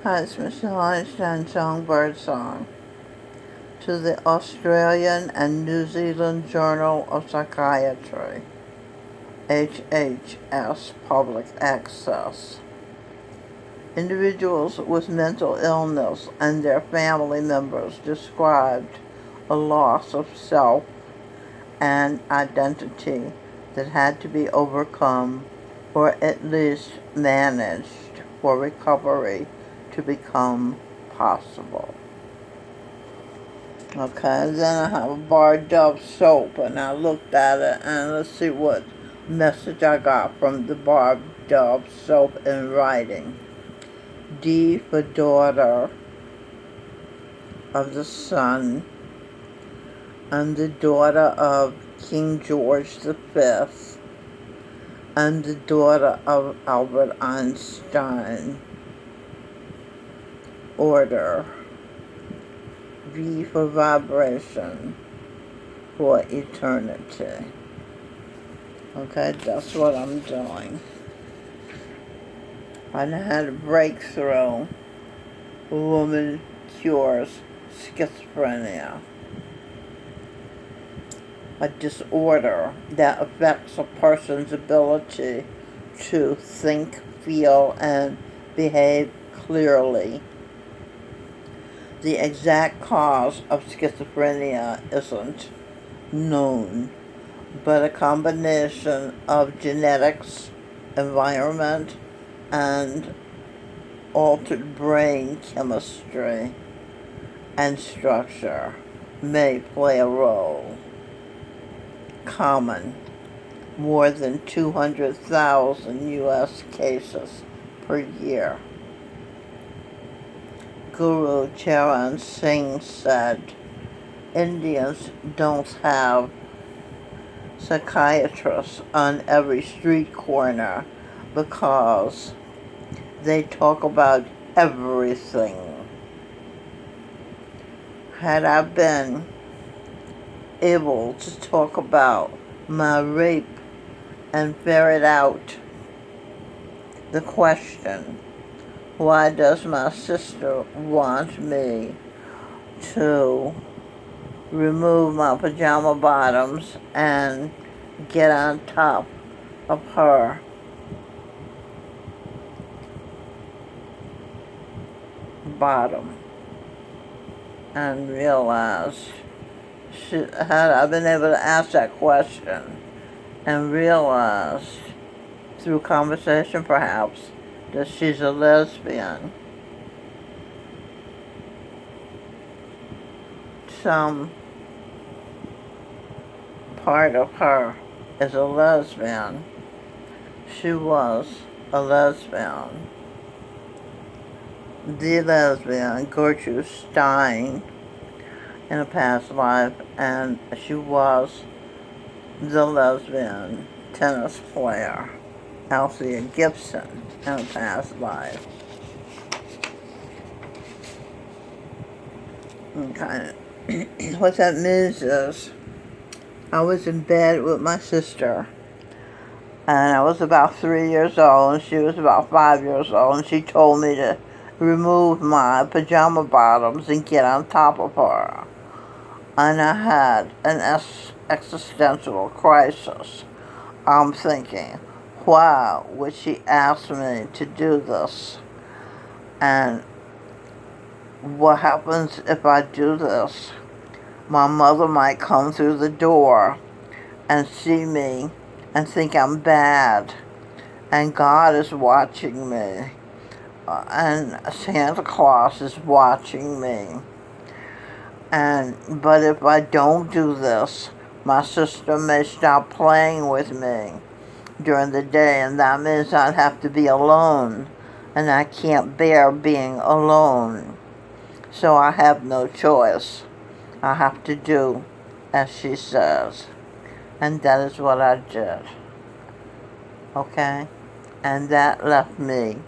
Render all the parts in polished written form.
has miscellaneous and songbird song to the Australian and New Zealand Journal of Psychiatry, HHS Public Access. Individuals with mental illness and their family members described a loss of self and identity that had to be overcome or at least managed for recovery to become possible. Okay, then I have a bar Dove soap, and I looked at it, and let's see what message I got from the bar Dove soap in writing. D for daughter of the sun, and the daughter of King George V, and the daughter of Albert Einstein. Order. V for vibration, for eternity. Okay, that's what I'm doing. I had a breakthrough. A woman cures schizophrenia, a disorder that affects a person's ability to think, feel, and behave clearly. The exact cause of schizophrenia isn't known, but a combination of genetics, environment, and altered brain chemistry and structure may play a role. Common. More than 200,000 U.S. cases per year. Guru Charan Singh said, Indians don't have psychiatrists on every street corner because they talk about everything. Had I been able to talk about my rape and ferret out the question, why does my sister want me to remove my pajama bottoms and get on top of her bottom, and realized, had I been able to ask that question and realized through conversation perhaps that she's a lesbian, some part of her is a lesbian. She was a lesbian. The lesbian, Gertrude Stein, in a past life, and she was the lesbian tennis player, Althea Gibson, in a past life. Okay. What that means is, I was in bed with my sister, and I was about 3 years old, and she was about 5 years old, and she told me to remove my pajama bottoms and get on top of her. And I had an existential crisis. I'm thinking, why would she ask me to do this? And what happens if I do this? My mother might come through the door and see me and think I'm bad. And God is watching me. And Santa Claus is watching me. But if I don't do this, my sister may stop playing with me during the day, and that means I'd have to be alone, and I can't bear being alone. So I have no choice. I have to do as she says. And that is what I did. Okay? And that left me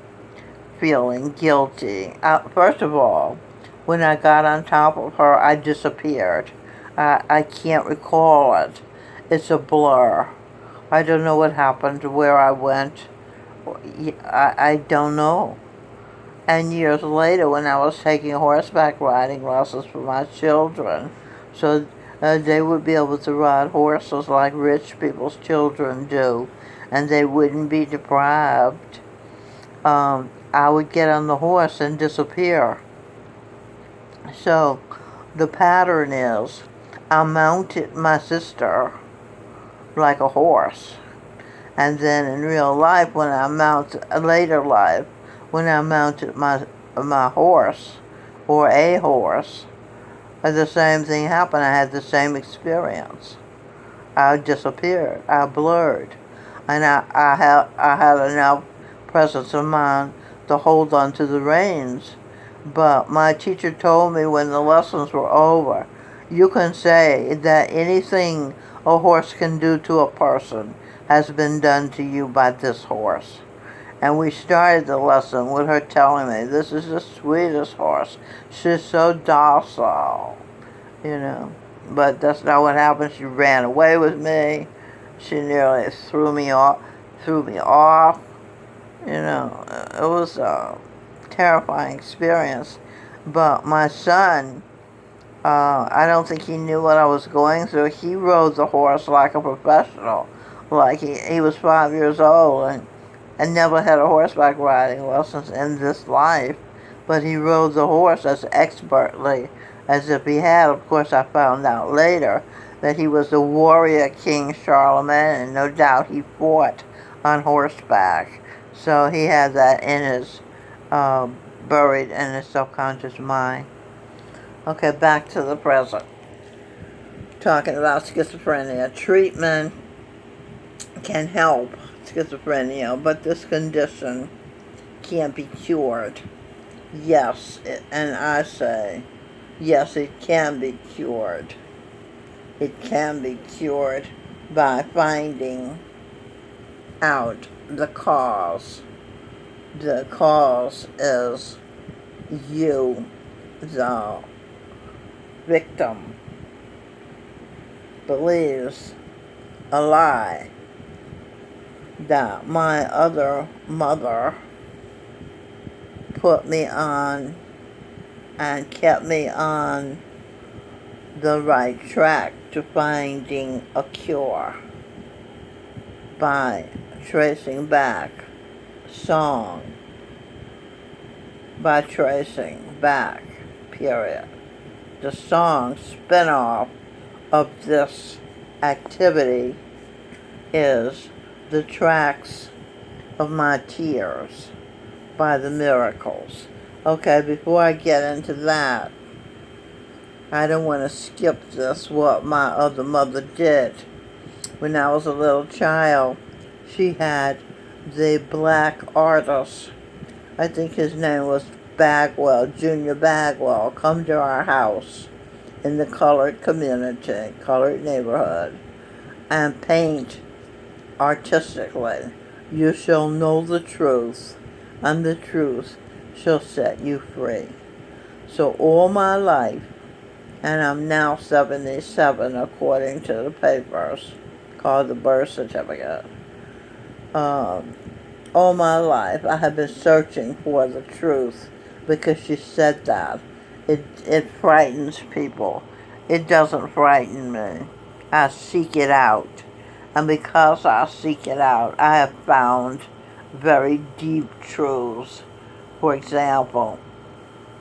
feeling guilty. First of all, when I got on top of her, I disappeared. I can't recall it. It's a blur. I don't know what happened, where I went. I don't know. And years later, when I was taking horseback riding lessons for my children, so they would be able to ride horses like rich people's children do, and they wouldn't be deprived, I would get on the horse and disappear. So the pattern is I mounted my sister like a horse. And then in real life, when I mounted, later life, when I mounted my horse, or a horse, the same thing happened. I had the same experience. I disappeared. I blurred. And I had enough presence of mind to hold on to the reins. But my teacher told me when the lessons were over, you can say that anything a horse can do to a person has been done to you by this horse. And we started the lesson with her telling me, this is the sweetest horse. She's so docile, you know. But that's not what happened. She ran away with me. She nearly threw me off. You know, it was a terrifying experience. But my son, I don't think he knew what I was going through. He rode the horse like a professional. Like he was 5 years old and never had a horseback riding lessons in this life. But he rode the horse as expertly as if he had. Of course, I found out later that he was the warrior King Charlemagne, and no doubt he fought on horseback. So he had that in his, buried in his subconscious mind. Okay, back to the present. Talking about schizophrenia. Treatment can help schizophrenia, but this condition can't be cured. Yes, and I say, yes, it can be cured. It can be cured by finding out the cause. The cause is you, the victim, believes a lie that my other mother put me on and kept me on the right track to finding a cure by tracing back song, by tracing back, period. The song spin-off of this activity is The Tracks of My Tears by The Miracles. Okay, before I get into that, I don't want to skip this, what my other mother did. When I was a little child, she had the black artist, I think his name was Bagwell, Junior Bagwell, come to our house in the colored community, colored neighborhood, and paint artistically. You shall know the truth, and the truth shall set you free. So all my life, and I'm now 77 according to the papers, called the birth certificate. All my life I have been searching for the truth because she said that. It frightens people. It doesn't frighten me. I seek it out. And because I seek it out, I have found very deep truths. For example,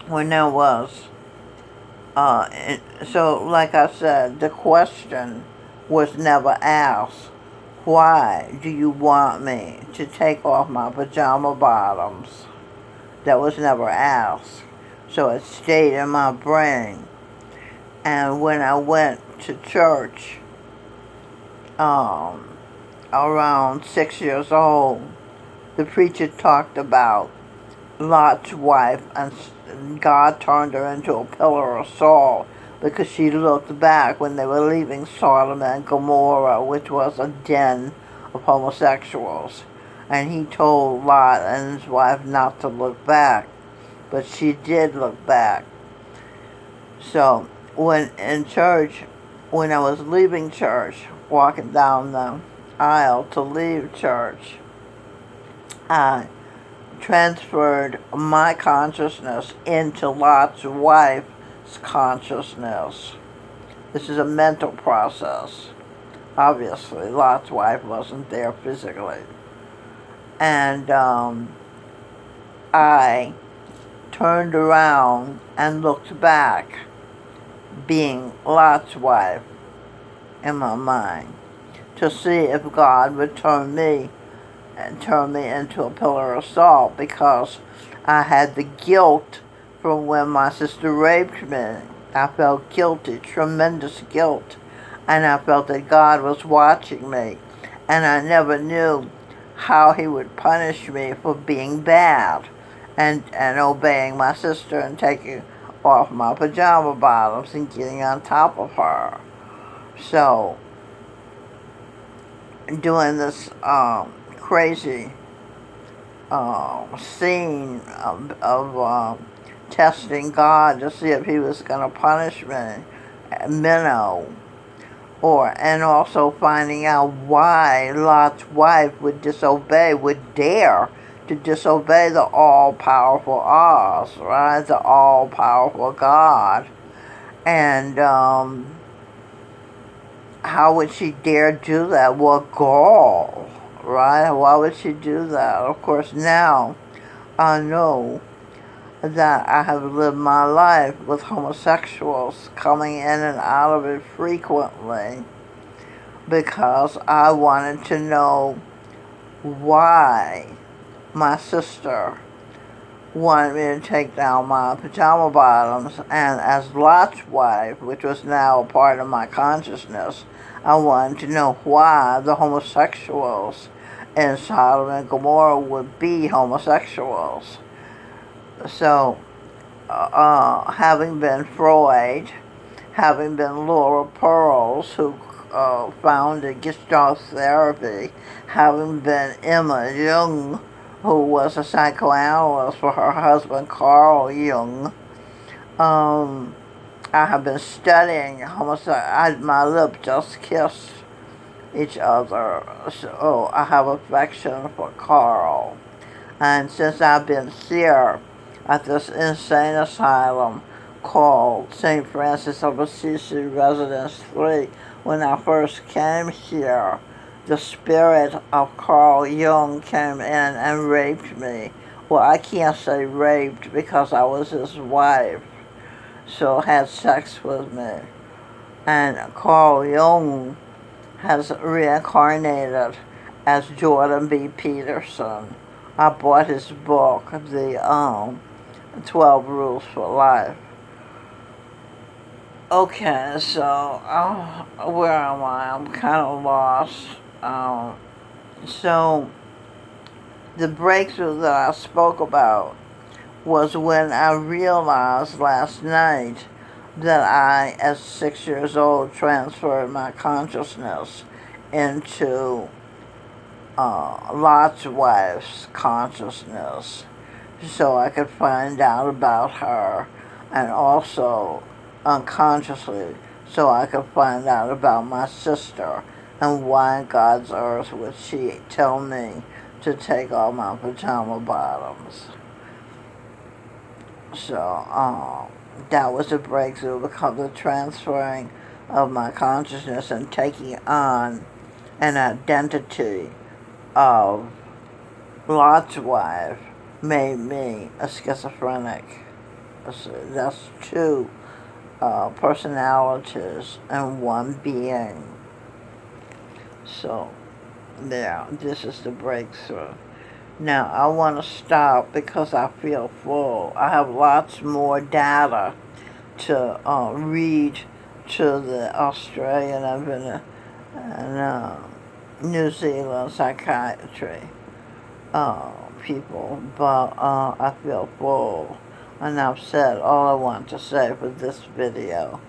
when there was, so like I said, the question was never asked, why do you want me to take off my pajama bottoms? That was never asked. So it stayed in my brain. And when I went to church, around 6 years old, the preacher talked about Lot's wife, and God turned her into a pillar of salt because she looked back when they were leaving Sodom and Gomorrah, which was a den of homosexuals. And he told Lot and his wife not to look back, but she did look back. So when in church, when I was leaving church, walking down the aisle to leave church, I transferred my consciousness into Lot's wife's consciousness. This is a mental process. Obviously, Lot's wife wasn't there physically. And I turned around and looked back, being Lot's wife in my mind, to see if God would turn me into a pillar of salt, because I had the guilt from when my sister raped me. I felt guilty, tremendous guilt, and I felt that God was watching me, and I never knew how he would punish me for being bad and obeying my sister and taking off my pajama bottoms and getting on top of her. So, doing this crazy scene of testing God to see if he was going to punish me, minnow, and also finding out why Lot's wife would dare to disobey the all-powerful Oz, right? The all-powerful God. And how would she dare do that? What gall, right? Why would she do that? Of course, now I know that I have lived my life with homosexuals coming in and out of it frequently, because I wanted to know why my sister wanted me to take down my pajama bottoms, and as Lot's wife, which was now a part of my consciousness, I wanted to know why the homosexuals in Sodom and Gomorrah would be homosexuals. So, having been Freud, having been Laura Pearls, who founded Gestalt therapy, having been Emma Jung, who was a psychoanalyst for her husband Carl Jung, I have been studying homosexuality. My lips just kissed each other, so I have affection for Carl. And since I've been here at this insane asylum called St. Francis of Assisi Residence 3, when I first came here, the spirit of Carl Jung came in and raped me. Well, I can't say raped because I was his wife, so had sex with me. And Carl Jung has reincarnated as Jordan B. Peterson. I bought his book, the 12 Rules for Life. Okay, so where am I? I'm kind of lost. So the breakthrough that I spoke about was when I realized last night that I, as 6 years old, transferred my consciousness into Lot's wife's consciousness, so I could find out about her, and also unconsciously so I could find out about my sister and why in God's earth would she tell me to take off my pajama bottoms. So that was a breakthrough, because the transferring of my consciousness and taking on an identity of Lot's wife made me a schizophrenic. That's two personalities in one being. So, there, this is the breakthrough. Now, I want to stop because I feel full. I have lots more data to read to the Australian and New Zealand psychiatry people, but I feel full, and I've said all I want to say for this video.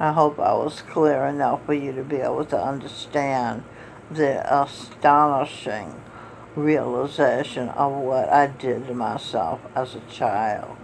I hope I was clear enough for you to be able to understand the astonishing realization of what I did to myself as a child.